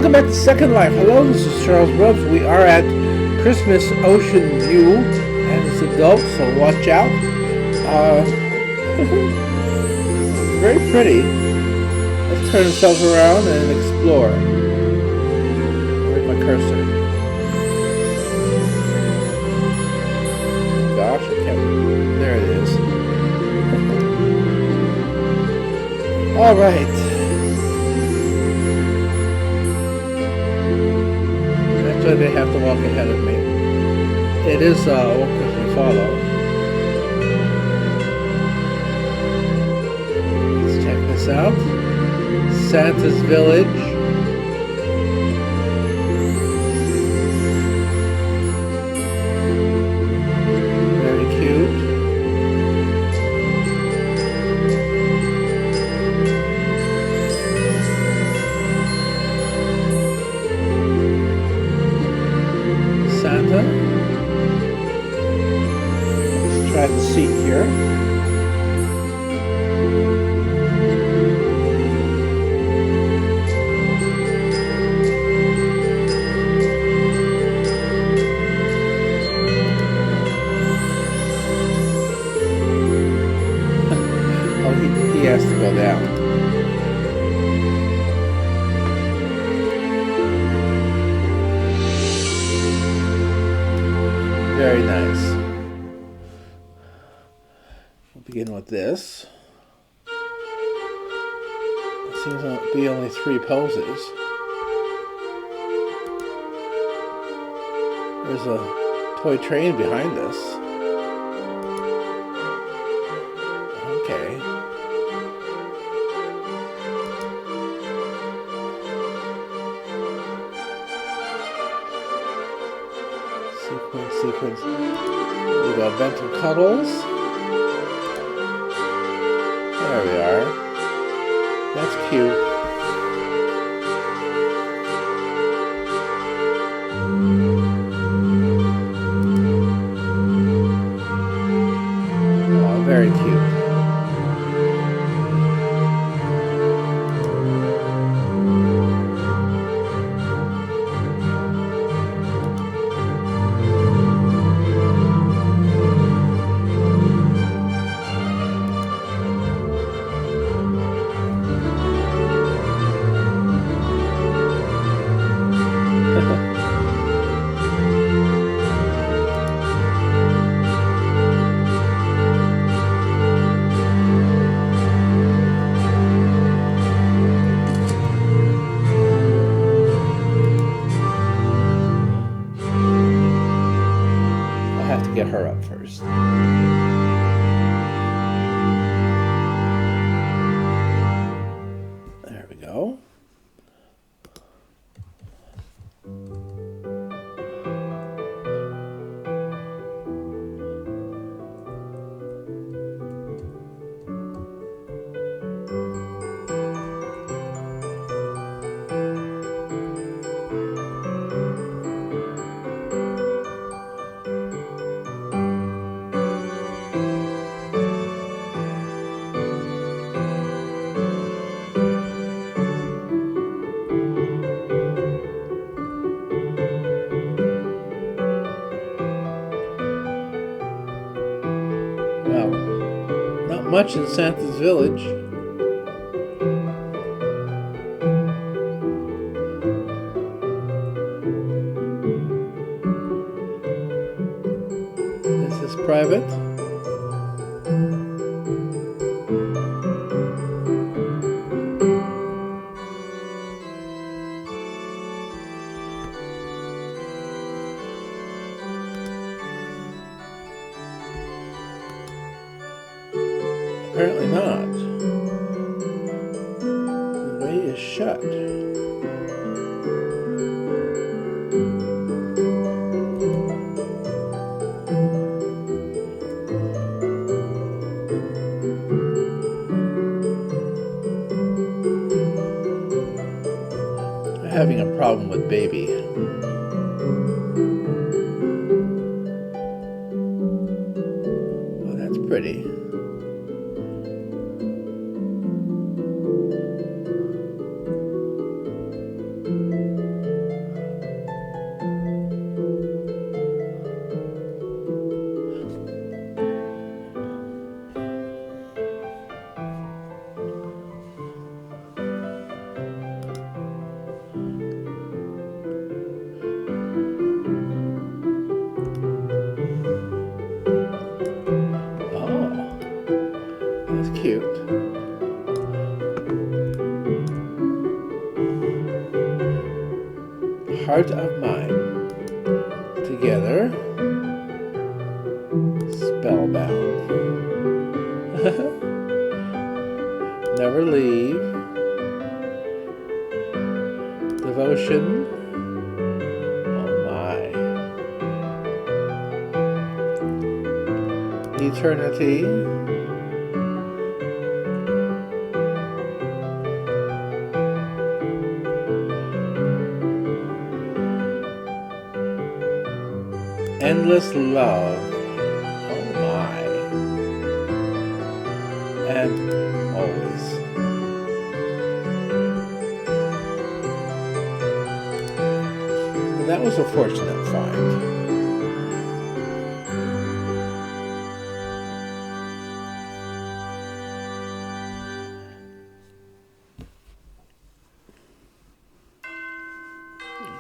Welcome back to Second Life. Hello, this is Charles Brooks. We are at Christmas Ocean View, and it's adult, so watch out. Very pretty. Let's turn ourselves around and explore. Where's my cursor? Gosh, I can't. There it is. All right. Actually, they have to walk ahead of me. It is walk as we follow. Let's check this out. Santa's Village. Very cute. Santa. Let's try the seat here. Oh, he has to go down. Very nice. We'll begin with this. It seems to be only 3 poses. There's a toy train behind us. Okay. Sequence. We got Mental Cuddles. There we are. That's cute. Oh, very cute. I'll have to get her up first. There we go. Well, not much in Santa's Village. This is private. Apparently not. The way is shut. I'm having a problem with baby. Oh, that's pretty. cute. Heart of Mine. Together. Spellbound. Never Leave. Devotion. Oh my. Eternity. Endless Love. Oh my. And Always. That was a fortunate find.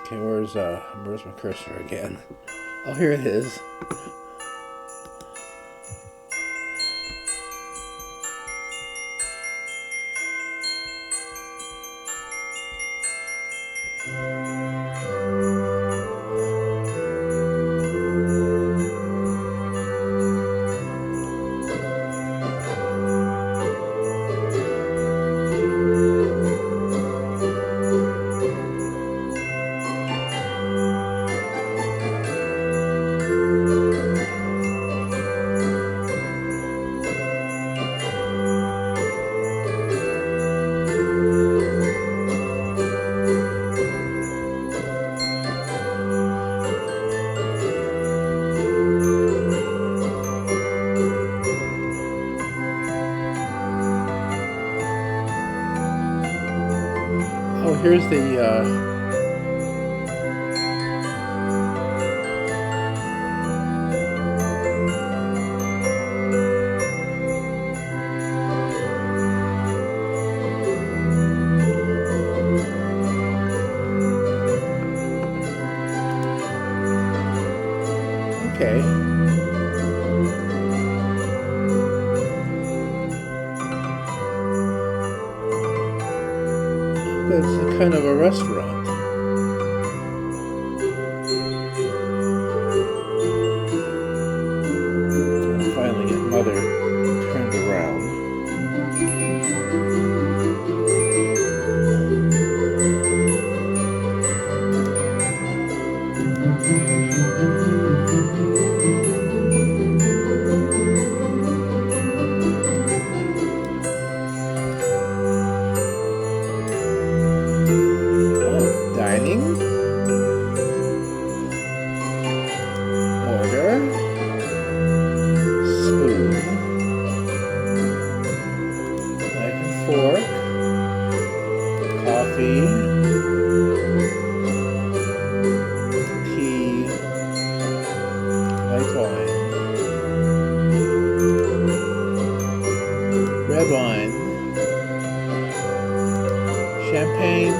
Okay, where's my cursor again? Oh, here it is. Oh, here's the okay. It's a kind of a restaurant. I'll finally get Mother turned around. Order, spoon, knife and fork, coffee, tea, white wine, red wine, champagne,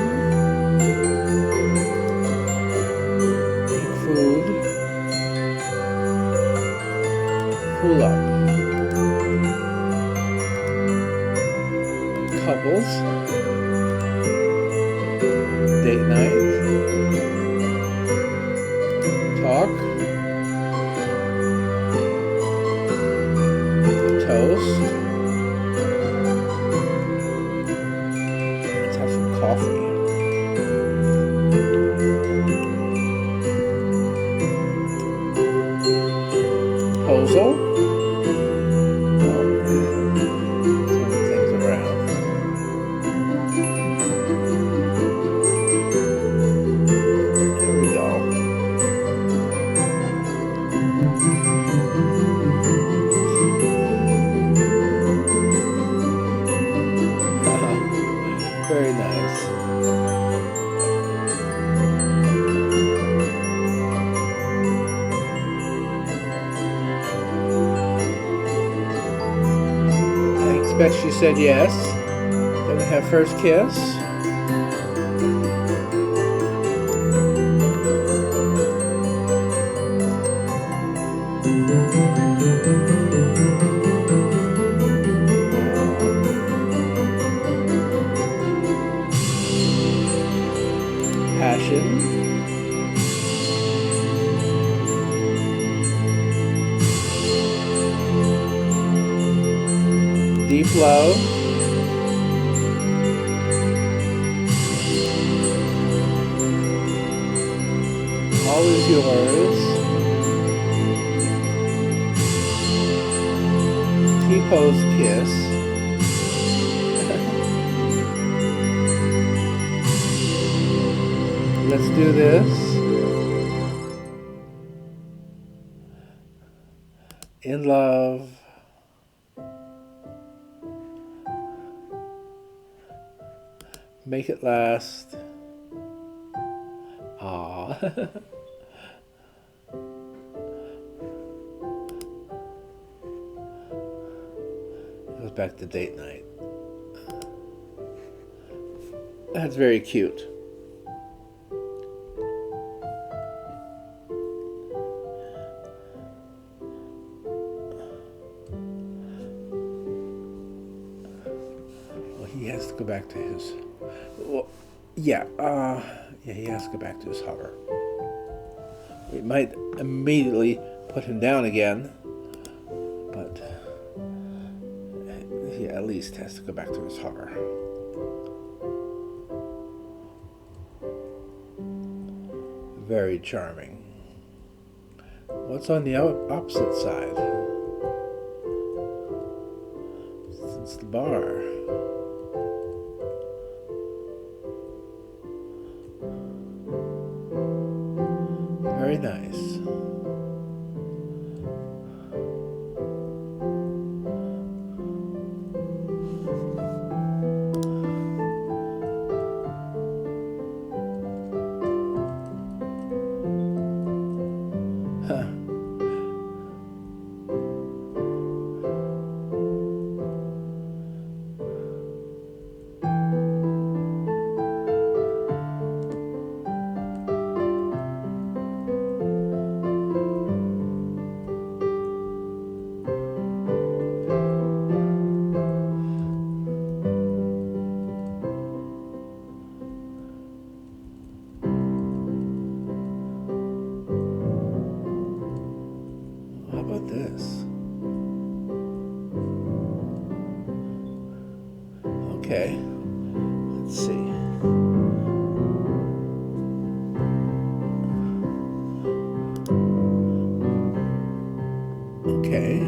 food, pull up, couples, date night, talk, toast, let's have some coffee. Proposal. Turn things around. There we go. Very nice. I expect she said yes. Gonna have first kiss. All is yours. T-pose kiss. Let's do this. In love. Make it last. Aww. Goes back to date night. That's very cute. Well, he has to go back to his. Well, yeah, he has to go back to his hover. We might immediately put him down again, but he at least has to go back to his hover. Very charming. What's on the opposite side? It's the bar. Very nice. Huh. How about this? Okay, let's see. Okay.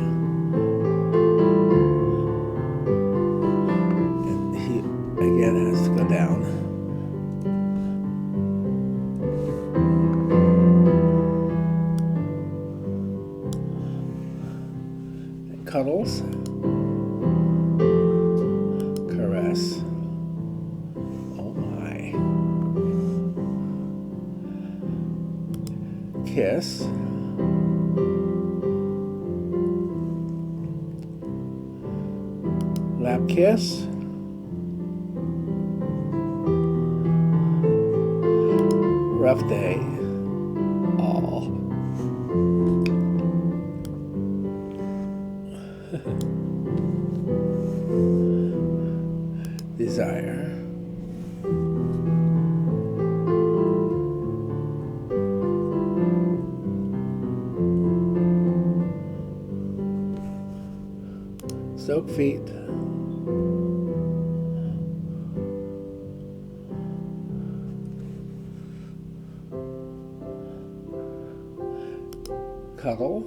And he again has to go down. And cuddles. Caress. Oh my. Kiss. Lap kiss. Rough day. Aw. Desire. Soak feet. Cuddle.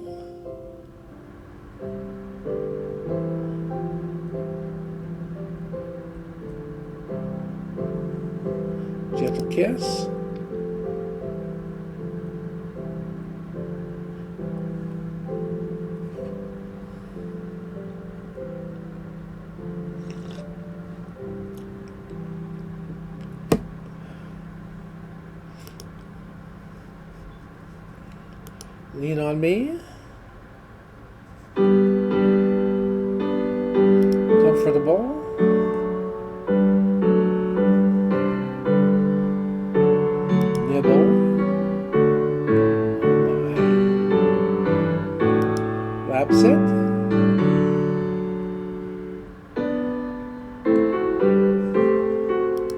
Gentle kiss. Lean on me. Comfortable. Nibble. Lap sit.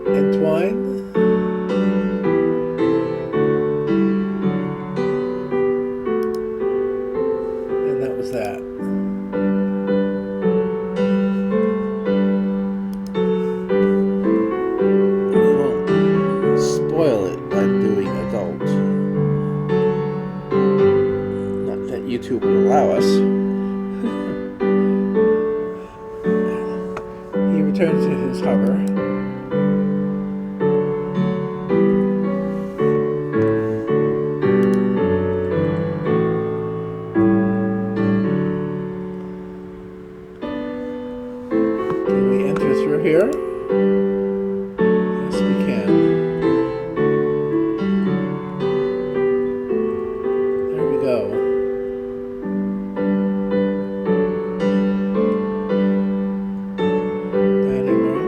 Entwine. And that was that. return to his hover. Can we enter through here? Yes, we can. There we go. Dining room.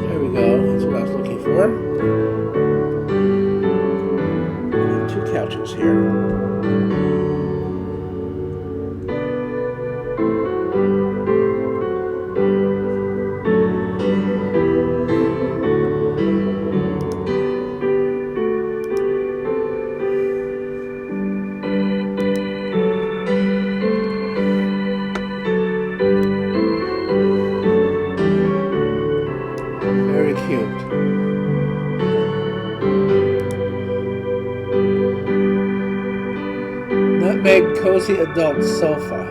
There we go. That's what I was looking for. We have 2 couches here. Very cute. Nutmeg cozy adult sofa.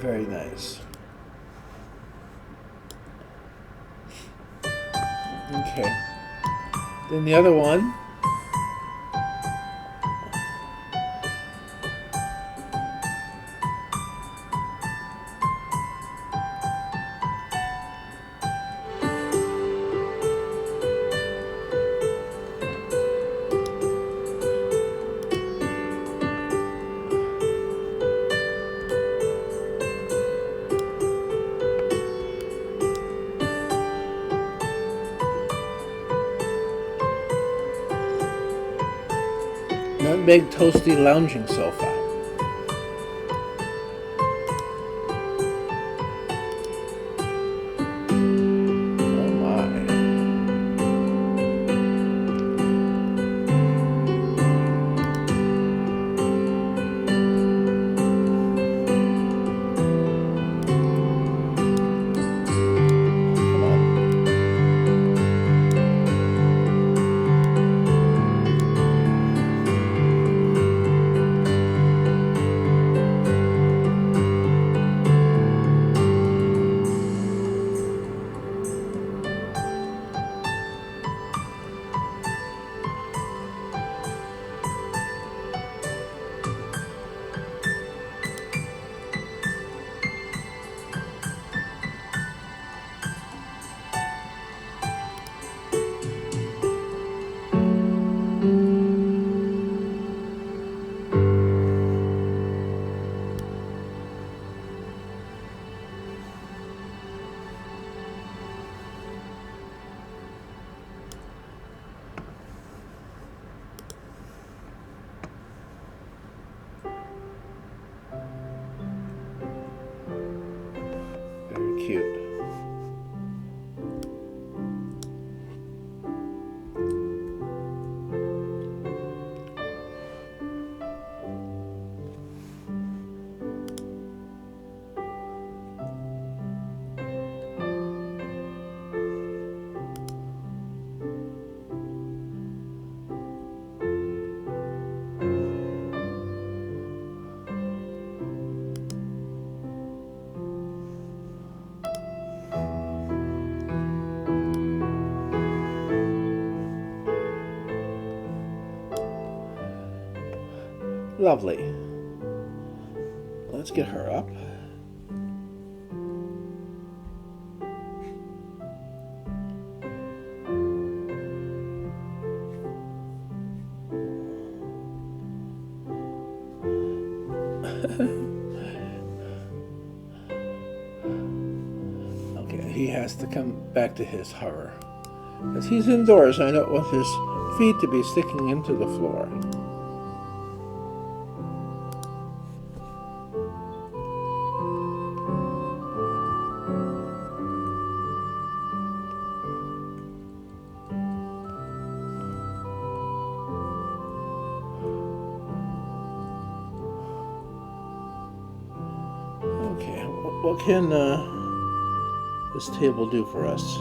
Very nice. Okay. Then the other one. Nutmeg toasty lounging sofa. Oh my. Come on. Very cute. Lovely. Let's get her up. Okay, he has to come back to his hover. Because he's indoors, I don't want his feet to be sticking into the floor. Okay, what can this table do for us?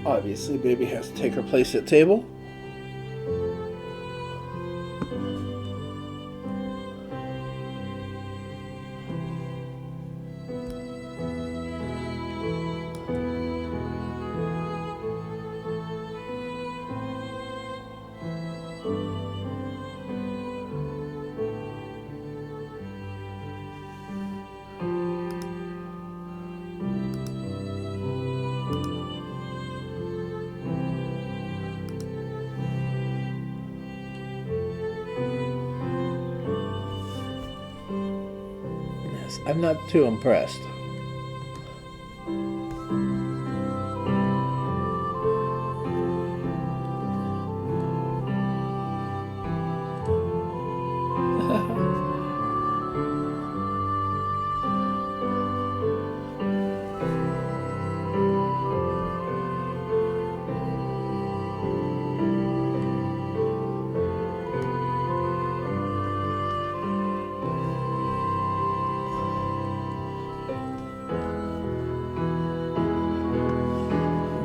Obviously, baby has to take her place at table. I'm not too impressed.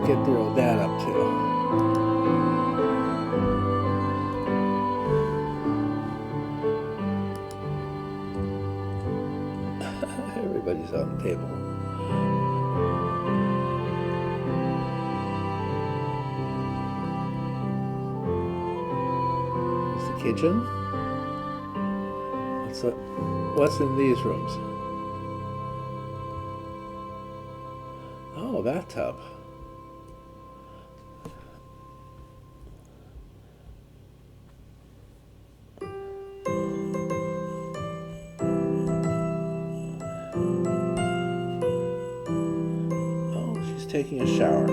Get their old dad up too. Everybody's on the table. It's the kitchen. What's in these rooms? Oh, bathtub. Taking a shower.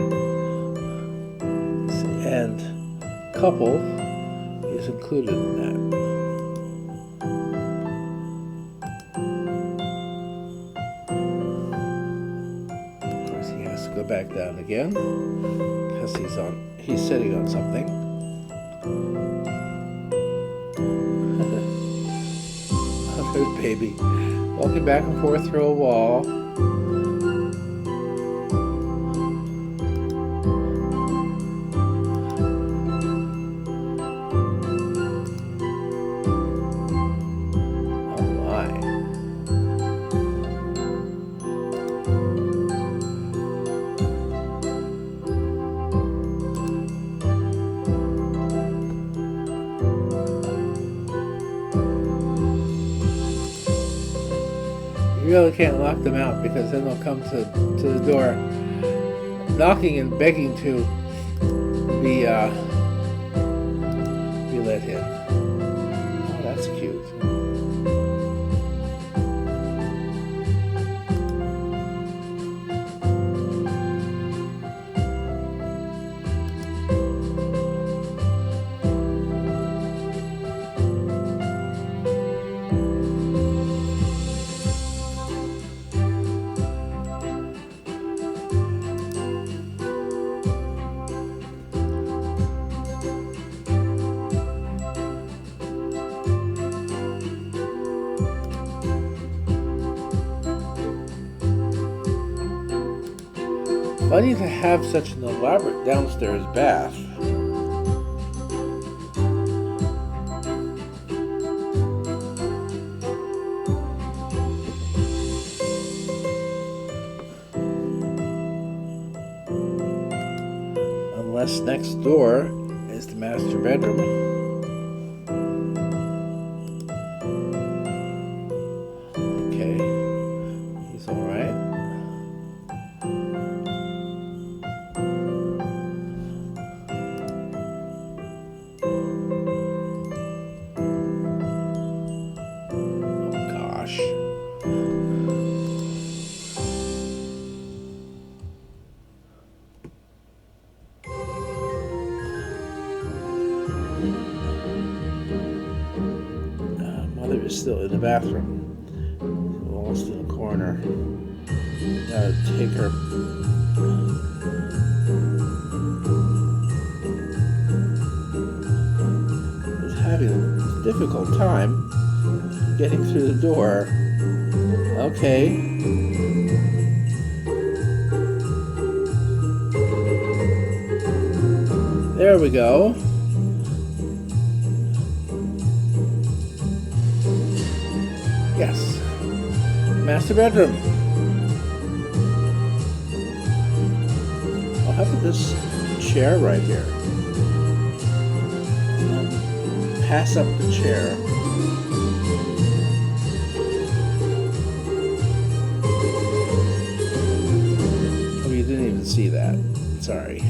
And couple is included in that. Of course, he has to go back down again because he's sitting on something. Oh, baby, walking back and forth through a wall. You really can't lock them out because then they'll come to the door knocking and begging to be let in. Oh, that's cute. Funny to have such an elaborate downstairs bath. Unless next door is the master bedroom. Okay, he's all right. Oh gosh. Mother is still in the bathroom, almost in the corner. Gotta take her. Was having a difficult time getting through the door. Okay. There we go. Yes. Master bedroom. I'll have this chair right here. Pass up the chair. Oh, you didn't even see that. Sorry.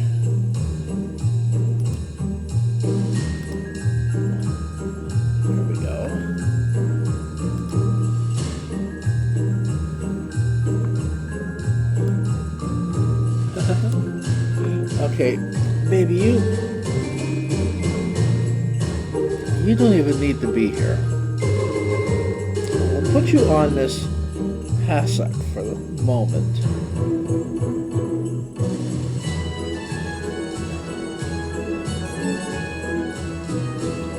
There we go. Okay, baby, you don't even need to be here. I'll put you on this hassock for the moment.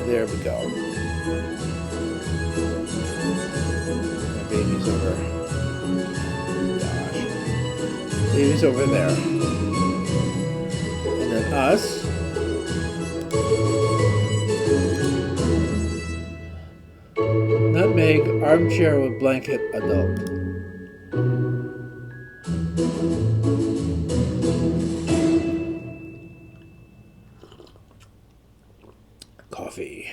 There we go. My baby's over. Gosh. Baby's over there. Us. Nutmeg, armchair with blanket, adult. Coffee.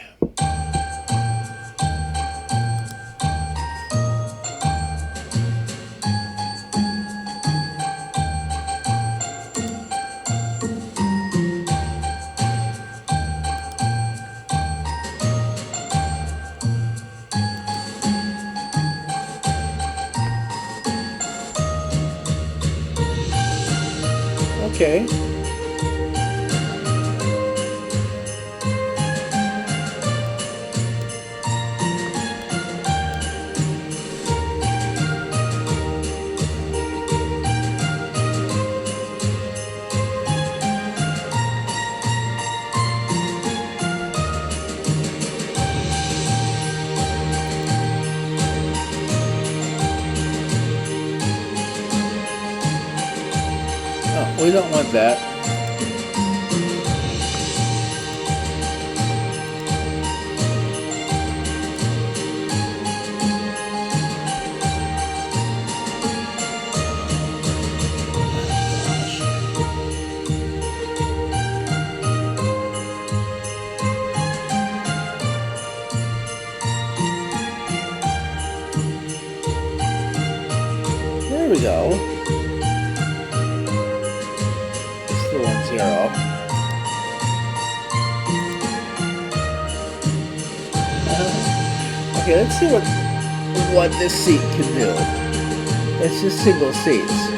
Okay. We don't want that. There we go. Still on 0. Okay, let's see what this seat can do. It's just single seats.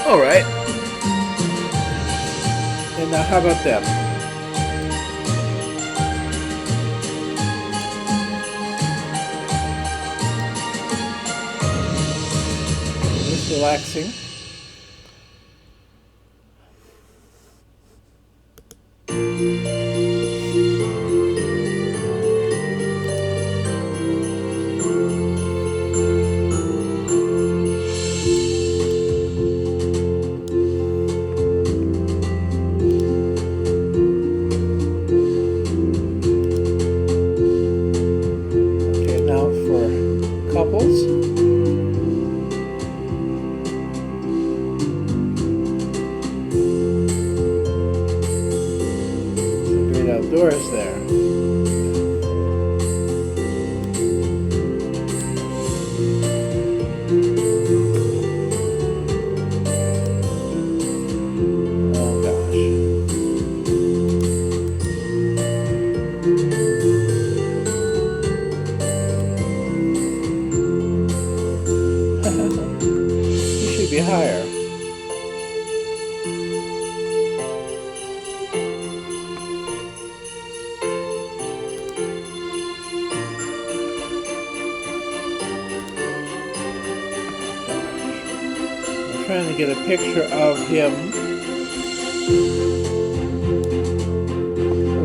All right. And now how about them? relaxing. Okay, now for couples. Great outdoors there. Oh gosh. You should be higher. I'm trying to get a picture of him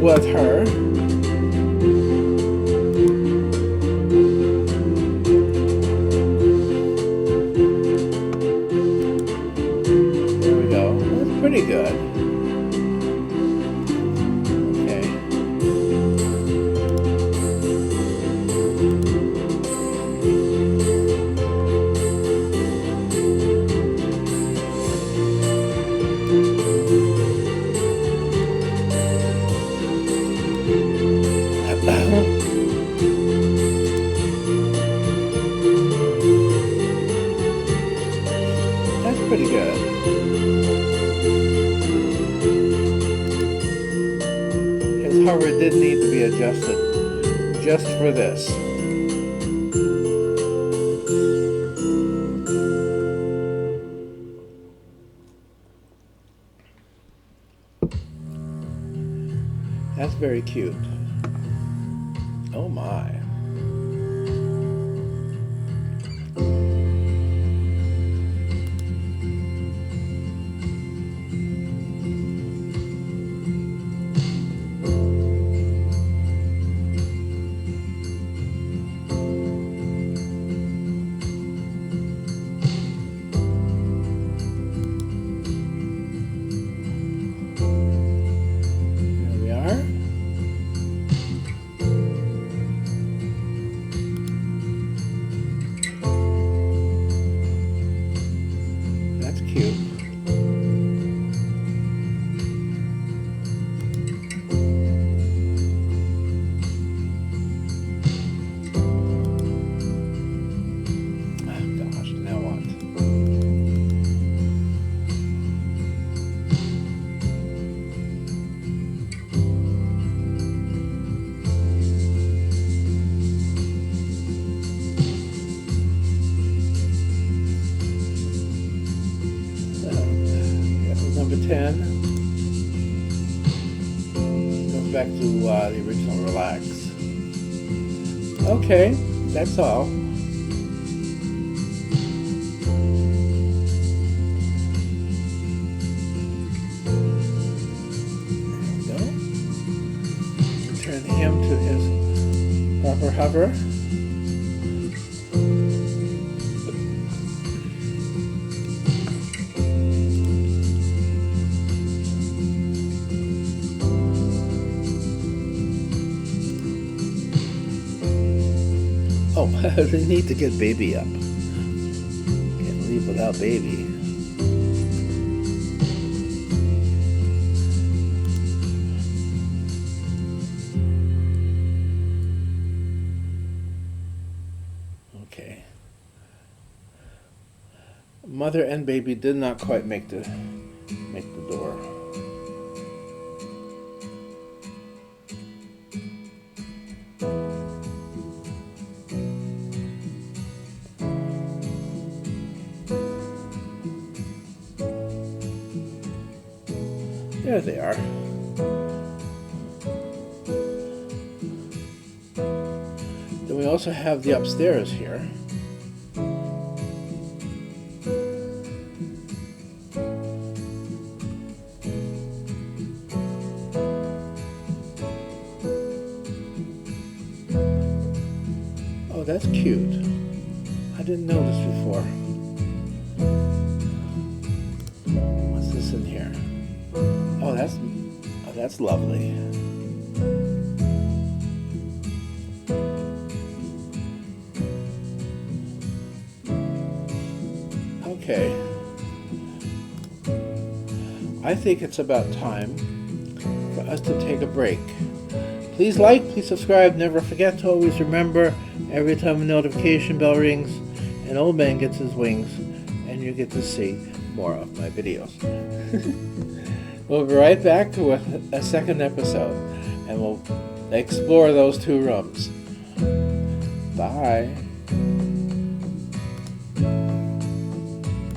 with her. There we go. That's pretty good. Okay. That's pretty good. His hover did need to be adjusted just for this. That's very cute. Oh my. There we are. That's cute. Oh gosh, now what? Number 10 goes back to the original relax. Okay, that's all. There we go. Return him to his proper hover. Oh, they need to get baby up. Can't leave without baby. Okay. Mother and baby did not quite make the door. There they are. Then we also have the upstairs here. that's cute. I didn't know this before. What's this in here? Oh, that's lovely. Okay. I think it's about time for us to take a break. Please like, please subscribe. Never forget to always remember, every time a notification bell rings, an old man gets his wings, and you get to see more of my videos. We'll be right back with a second episode, and we'll explore those 2 rooms. Bye.